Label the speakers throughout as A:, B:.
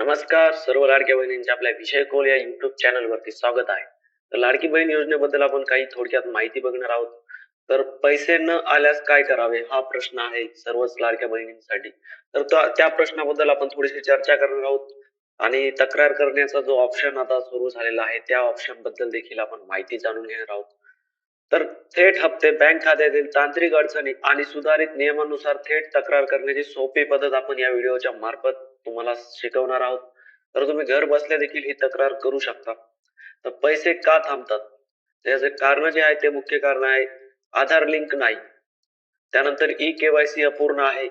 A: नमस्कार, सर्व लाडक्या बहिणींचे आपल्या विषय कोल या YouTube चॅनलवरती स्वागत आहे. तर लाडकी बहीण योजनेबद्दल आपण काही थोडक्यात माहिती बघणार आहोत. तर पैसे न आल्यास काय करावे हा प्रश्न आहे सर्वच लाडक्या बहिणींसाठी. तर त्या प्रश्नाबद्दल आपण थोडीशी चर्चा करणार आहोत आणि तक्रार करण्याचा जो ऑप्शन आता सुरू झालेला आहे त्या ऑप्शन बद्दल देखील आपण माहिती जाणून घेणार आहोत. तर थेट हप्ते, बँक खात्यातील तांत्रिक अडचणी आणि सुधारित नियमानुसार थेट तक्रार करण्याची सोपी पद्धत आपण या व्हिडिओच्या मार्फत तुम्हाला शिकवणार आहोत. तर तुम्ही घर बसल्या देखील ही तक्रार करू शकता. तर पैसे का थांबतात? त्याचे कारण जे आहे ते मुख्य कारण आहे आधार लिंक नाही. त्यानंतर ई-केवायसी अपूर्ण आहे.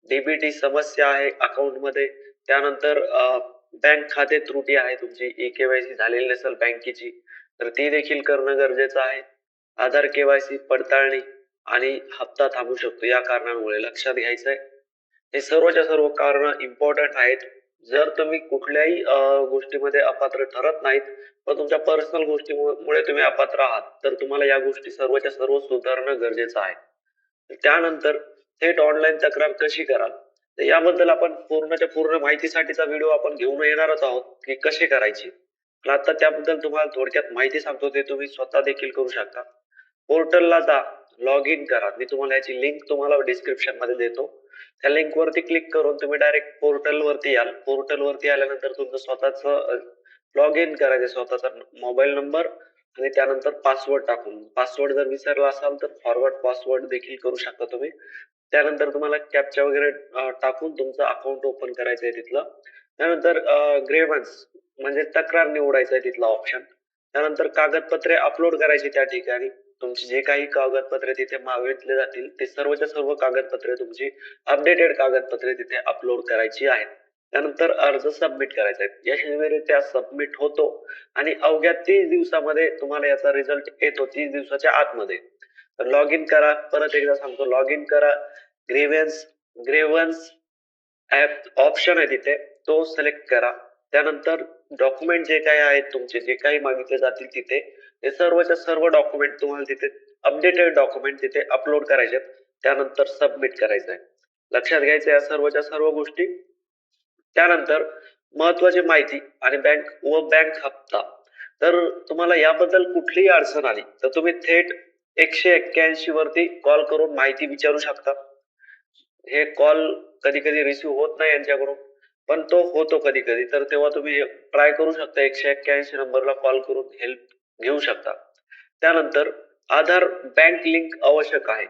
A: डीबीटी समस्या आहे अकाउंटमध्ये. त्यानंतर बँक खाते त्रुटी आहे तुमची ई-केवायसी झालेली नसेल बँकेची तर ती देखील करणं गरजेचं आहे. आधार केवायसी पडताळणी आणि हप्ता थांबू शकतो या कारणांमुळे लक्षात घ्यायचं आहे. हे सर्वच्या सर्व कारण इम्पॉर्टंट आहेत. जर तुम्ही कुठल्याही गोष्टीमध्ये अपात्र ठरत नाहीत पण तुमच्या पर्सनल गोष्टीमुळे तुम्ही अपात्र आहात तर तुम्हाला या गोष्टी सर्वच्या सर्व सुधारणं गरजेचं आहे. त्यानंतर थेट ऑनलाईन तक्रार कशी कराल तर याबद्दल आपण पूर्णच्या पूर्ण माहितीसाठीचा व्हिडिओ आपण घेऊन येणारच आहोत की कशी करायची. तर आता त्याबद्दल तुम्हाला थोडक्यात माहिती सांगतो ते तुम्ही स्वतः देखील करू शकता. पोर्टलला जा, लॉग इन करा. मी तुम्हाला याची लिंक तुम्हाला डिस्क्रिप्शन मध्ये देतो. त्या लिंक वरती क्लिक करून तुम्ही डायरेक्ट पोर्टल वरती याल. पोर्टल वरती आल्यानंतर तुमचं स्वतःच लॉग इन करायचं, स्वतःचा मोबाईल नंबर आणि त्यानंतर पासवर्ड टाकून. पासवर्ड जर विसरला असाल तर फॉरवर्ड पासवर्ड देखील करू शकता तुम्ही. त्यानंतर तुम्हाला कॅप्चा वगैरे टाकून तुमचं अकाउंट ओपन करायचं आहे तिथलं. त्यानंतर ग्रेव्हन्स म्हणजे तक्रार निवडायचं आहे तिथला ऑप्शन. त्यानंतर कागदपत्रे अपलोड करायची त्या ठिकाणी. तुमची जे काही कागदपत्रे तिथे मागितले जातील ते सर्वच्या सर्व कागदपत्रे तुमची अपडेटेड कागदपत्रे तिथे अपलोड करायची आहेत. त्यानंतर अर्ज सबमिट करायचा आहे. यशस्वीरित्या सबमिट होतो आणि अवघ्या 30 दिवसामध्ये तुम्हाला याचा रिझल्ट येतो 30 दिवसाच्या आतमध्ये. तर लॉग इन करा. परत एकदा सांगतो लॉग इन करा. ग्रेव्हन्स ऍप ऑप्शन आहे तिथे तो सिलेक्ट करा. त्यानंतर डॉक्युमेंट जे काही आहेत तुमचे जे काही मागितले जातील तिथे हे सर्वच्या सर्व डॉक्युमेंट तुम्हाला तिथे अपडेटेड डॉक्युमेंट तिथे अपलोड करायचे. त्यानंतर सबमिट करायचं आहे. लक्षात घ्यायचं या सर्वच्या सर्व गोष्टी. त्यानंतर महत्वाची माहिती आणि बँक हप्ता. तर तुम्हाला याबद्दल कुठलीही अडचण आली तर तुम्ही थेट 181 वरती कॉल करून माहिती विचारू शकता. हे कॉल कधी कधी रिसिव्ह होत नाही यांच्याकडून पण तो होतो कधी कधी तर तेव्हा तुम्ही ट्राय करू शकता 181 नंबरला कॉल करून हेल्प घेऊ शकता. त्यानंतर आधार बँक लिंक आवश्यक आहे.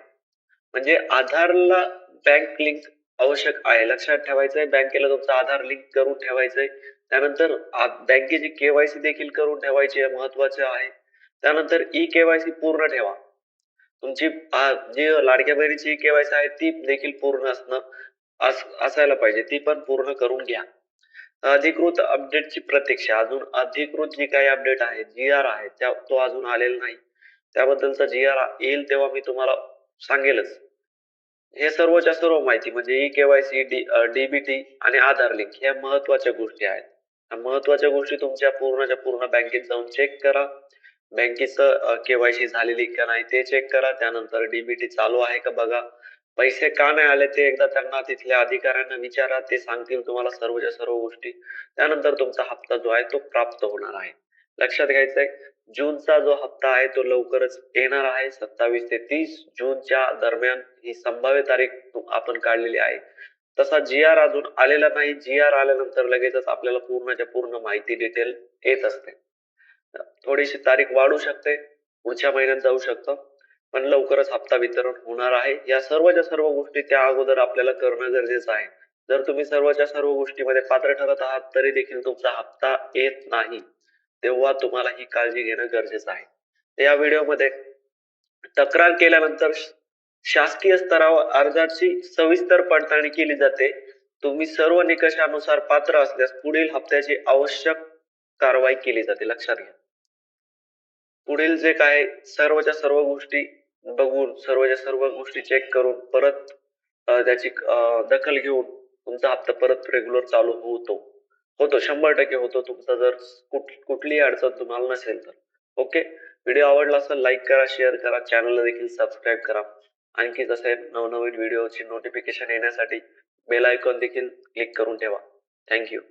A: म्हणजे आधारला बँक लिंक आवश्यक आहे. लक्षात ठेवायचं आहे बँकेला तुमचा आधार लिंक करून ठेवायचंय. त्यानंतर बँकेची केवायसी देखील करून ठेवायची आहे, महत्वाचे आहे. त्यानंतर ई केवायसी पूर्ण ठेवा. तुमची जी लाडक्या बहिणीची केवायसी आहे ती देखील पूर्ण असायला पाहिजे. ती पण पूर्ण करून घ्या. अधिकृत अपडेटची प्रतीक्षा. अजून अधिकृत जी काही अपडेट आहे GR आहे तो अजून आलेला नाही. त्याबद्दलचा GR येईल तेव्हा मी तुम्हाला सांगेलच. हे सर्वच्या सर्व माहिती म्हणजे ई केवायसी, डीबीटी आणि आधार लिंक ह्या महत्वाच्या गोष्टी आहेत. महत्वाच्या गोष्टी तुमच्या पूर्णच्या पूर्ण बँकेत जाऊन चेक करा. बँकेचं केवायसी झालेली का नाही ते चेक करा. त्यानंतर डीबीटी चालू आहे का बघा. पैसे का नाही आले ते एकदा त्यांना तिथल्या अधिकाऱ्यांना विचारा. ते सांगतील तुम्हाला सर्वच्या सर्व गोष्टी. त्यानंतर तुमचा हप्ता जो आहे तो प्राप्त होणार आहे. लक्षात घ्यायचंय जूनचा जो हप्ता आहे तो लवकरच येणार आहे. 27 ते 30 जूनच्या दरम्यान ही संभाव्य तारीख आपण काढलेली आहे. तसा GR अजून आलेला नाही. GR आल्यानंतर लगेचच आपल्याला पूर्णच्या पूर्ण माहिती डिटेल येत असते. थोडीशी तारीख वाढू शकते, पुढच्या महिन्यात जाऊ शकतं पण लवकरच हप्ता वितरण होणार आहे. या सर्वच्या सर्व गोष्टी त्या अगोदर आपल्याला करणं गरजेचं आहे. जर तुम्ही सर्वच्या सर्व गोष्टीमध्ये पात्र ठरत आहात तरी देखील तुमचा हप्ता येत नाही तेव्हा तुम्हाला ही काळजी घेणं गरजेचं आहे. या व्हिडिओमध्ये तक्रार केल्यानंतर शासकीय स्तरावर अर्जाची सविस्तर पडताळणी केली जाते. तुम्ही सर्व निकषानुसार पात्र असल्यास पुढील हप्त्याची आवश्यक कारवाई केली जाते. लक्षात घ्या. पुढील जे काय सर्वच्या सर्व गोष्टी बघून सर्वच्या सर्व गोष्टी चेक करून परत त्याची दखल घेऊन तुमचा हप्ता परत रेग्युलर चालू होतो 100% होतो तुमचा जर कुठलीही अडचण तुम्हाला नसेल तर. ओके. व्हिडिओ आवडला असेल लाईक करा, शेअर करा, चॅनलला देखील सबस्क्राईब करा. आणखी जसे नवनवीन व्हिडिओची नोटिफिकेशन येण्यासाठी बेल आयकॉन देखील क्लिक करून ठेवा. थँक्यू.